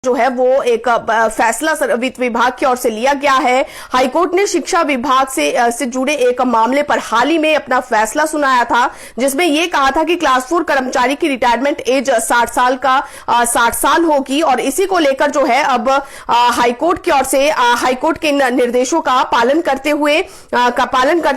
जो है वो एक फैसला वित्त विभाग की ओर से लिया गया है। हाईकोर्ट ने शिक्षा विभाग से जुड़े एक मामले पर हाल ही में अपना फैसला सुनाया था, जिसमें ये कहा था कि क्लास 4 कर्मचारी की रिटायरमेंट एज 60 साल होगी और इसी को लेकर जो है अब हाईकोर्ट की ओर से हाईकोर्ट के निर्देशों का पालन करते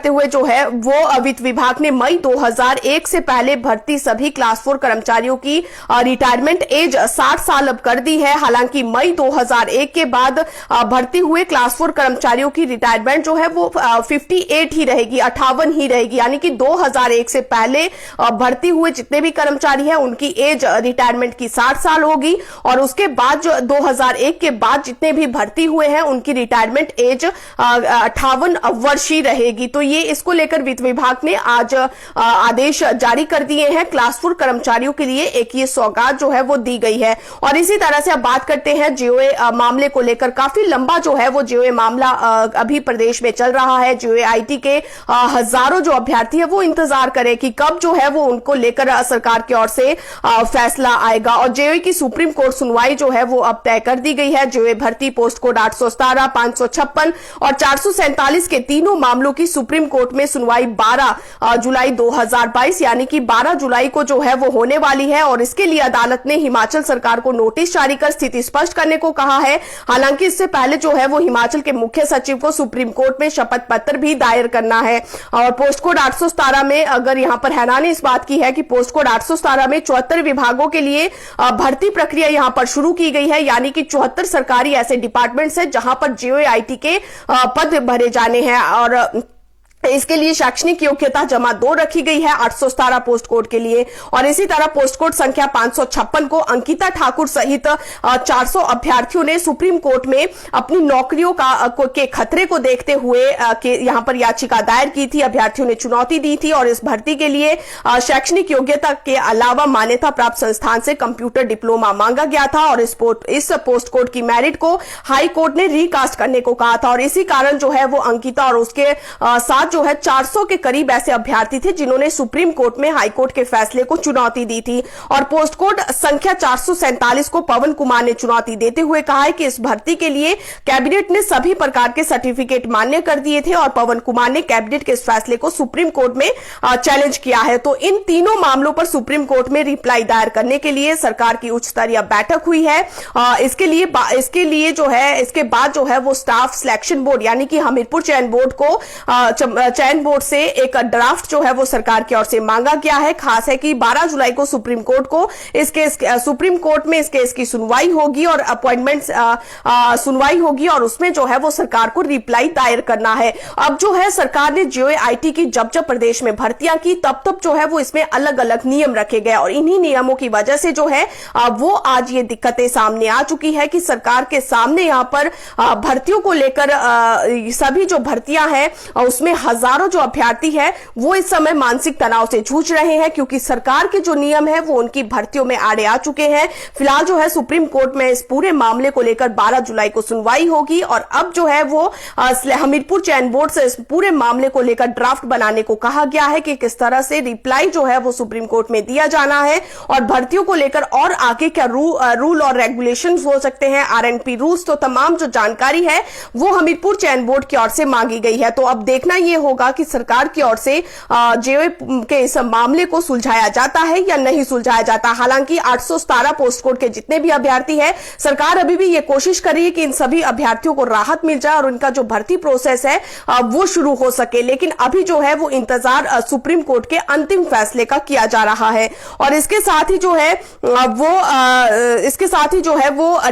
हुए जो है वो वित्त विभाग ने मई 2001 से पहले भर्ती सभी क्लास 4 कर्मचारियों की रिटायरमेंट एज 60 साल अब कर दी है। हालांकि मई 2001 के बाद भर्ती हुए क्लास 4 कर्मचारियों की रिटायरमेंट जो है वो 58 ही रहेगी, 58 ही रहेगी, यानी कि 2001 से पहले भर्ती हुए जितने भी कर्मचारी हैं उनकी एज रिटायरमेंट की 60 साल होगी और उसके बाद जो 2001 के बाद जितने भी भर्ती हुए हैं उनकी रिटायरमेंट एज 58 वर्ष ही रहेगी। तो ये इसको लेकर वित्त विभाग ने आज आदेश जारी कर दिए हैं। क्लास 4 कर्मचारियों के लिए एक ये सौगात जो है वो दी गई है। और इसी तरह से अब बात करते हैं जेओए मामले को लेकर। काफी लंबा जो है वो जेओए मामला अभी प्रदेश में चल रहा है। जेओए आईटी के हजारों जो अभ्यर्थी है वो इंतजार करें कि कब जो है वो उनको लेकर सरकार की ओर से फैसला आएगा। और जेओए की सुप्रीम कोर्ट सुनवाई जो है वो अब तय कर दी गई है। जेओए भर्ती पोस्ट कोड 817, 556 और 447 के तीनों मामलों की सुप्रीम कोर्ट में सुनवाई 12 जुलाई 2022 यानी कि 12 जुलाई को जो है वो होने वाली है। और इसके लिए अदालत ने हिमाचल सरकार को नोटिस जारी कर स्थिति स्पष्ट करने को कहा है। हालांकि इससे पहले जो है वो हिमाचल के मुख्य सचिव को सुप्रीम कोर्ट में शपथ पत्र भी दायर करना है। और पोस्ट कोड 817 में अगर यहां पर हैरानी इस बात की है कि पोस्ट कोड 817 में 74 विभागों के लिए भर्ती प्रक्रिया यहां पर शुरू की गई है, यानी कि 74 सरकारी ऐसे डिपार्टमेंट्स हैं जहां पर जेओए आईटी के पद भरे जाने हैं। और इसके लिए शैक्षणिक योग्यता जमा 2 रखी गई है 817 पोस्ट कोड के लिए। और इसी तरह पोस्ट कोड संख्या 556 को अंकिता ठाकुर सहित 400 अभ्यर्थियों ने सुप्रीम कोर्ट में अपनी नौकरियों के खतरे को देखते हुए यहां पर याचिका दायर की थी। अभ्यर्थियों ने चुनौती दी थी और इस भर्ती के लिए शैक्षणिक योग्यता के अलावा मान्यता प्राप्त संस्थान से कंप्यूटर डिप्लोमा मांगा गया था। और इस पोस्ट कोड की मेरिट को हाई कोर्ट ने रिकास्ट करने को कहा था। और इसी कारण जो है वो अंकिता और उसके साथ जो है 400 के करीब ऐसे अभ्यर्थी थे जिन्होंने सुप्रीम कोर्ट में हाई कोर्ट के फैसले को चुनौती दी थी। और पोस्ट कोड संख्या 447 को पवन कुमार ने चुनौती देते हुए कहा है कि इस भर्ती के लिए कैबिनेट ने सभी प्रकार के सर्टिफिकेट मान्य कर दिए थे और पवन कुमार ने कैबिनेट के इस फैसले को सुप्रीम कोर्ट में चैलेंज किया है। तो इन तीनों मामलों पर सुप्रीम कोर्ट में रिप्लाई दायर करने के लिए सरकार की उच्च स्तरीय बैठक हुई है। इसके लिए जो है इसके बाद जो है वो स्टाफ सिलेक्शन बोर्ड यानी कि हमीरपुर चयन बोर्ड से एक ड्राफ्ट जो है वो सरकार की ओर से मांगा गया है। खास है कि 12 जुलाई को सुप्रीम कोर्ट में इस केस की सुनवाई होगी और सुनवाई होगी और उसमें जो है वो सरकार को रिप्लाई दायर करना है। अब जो है सरकार ने जेओए आईटी की जब प्रदेश में भर्तियां की तब जो है वो इसमें अलग अलग नियम रखे गए और इन्हीं नियमों की वजह से जो है वो आज ये दिक्कतें सामने आ चुकी है कि सरकार के सामने यहां पर भर्तियों को लेकर सभी जो भर्तियां हैं उसमें हजारों जो अभ्यर्थी है वो इस समय मानसिक तनाव से जूझ रहे हैं, क्योंकि सरकार के जो नियम है वो उनकी भर्तियों में आड़े आ चुके हैं। फिलहाल जो है सुप्रीम कोर्ट में इस पूरे मामले को लेकर 12 जुलाई को सुनवाई होगी और अब जो है वो हमीरपुर चयन बोर्ड से इस पूरे मामले को लेकर ड्राफ्ट बनाने को कहा गया है कि किस तरह से रिप्लाई जो है वो सुप्रीम कोर्ट में दिया जाना है और भर्तियों को लेकर और आगे क्या रूल और रेगुलेशन हो सकते हैं, आरएनपी रूल्स, तो तमाम जो जानकारी है वो हमीरपुर चयन बोर्ड की ओर से मांगी गई है। तो अब देखना यह होगा कि सरकार की ओर से जेओए के इस मामले को सुलझाया जाता है या नहीं सुलझाया जाता। हालांकि 817 पोस्ट कोड के जितने भी अभ्यर्थी हैं सरकार अभी भी ये कोशिश कर रही है कि इन सभी अभ्यर्थियों को राहत मिल जाए और उनका जो भर्ती प्रोसेस है वो शुरू हो सके। लेकिन अभी जो है वो इंतजार सुप्रीम कोर्ट के अंतिम फैसले का किया जा रहा है। और इसके साथ ही जो है वो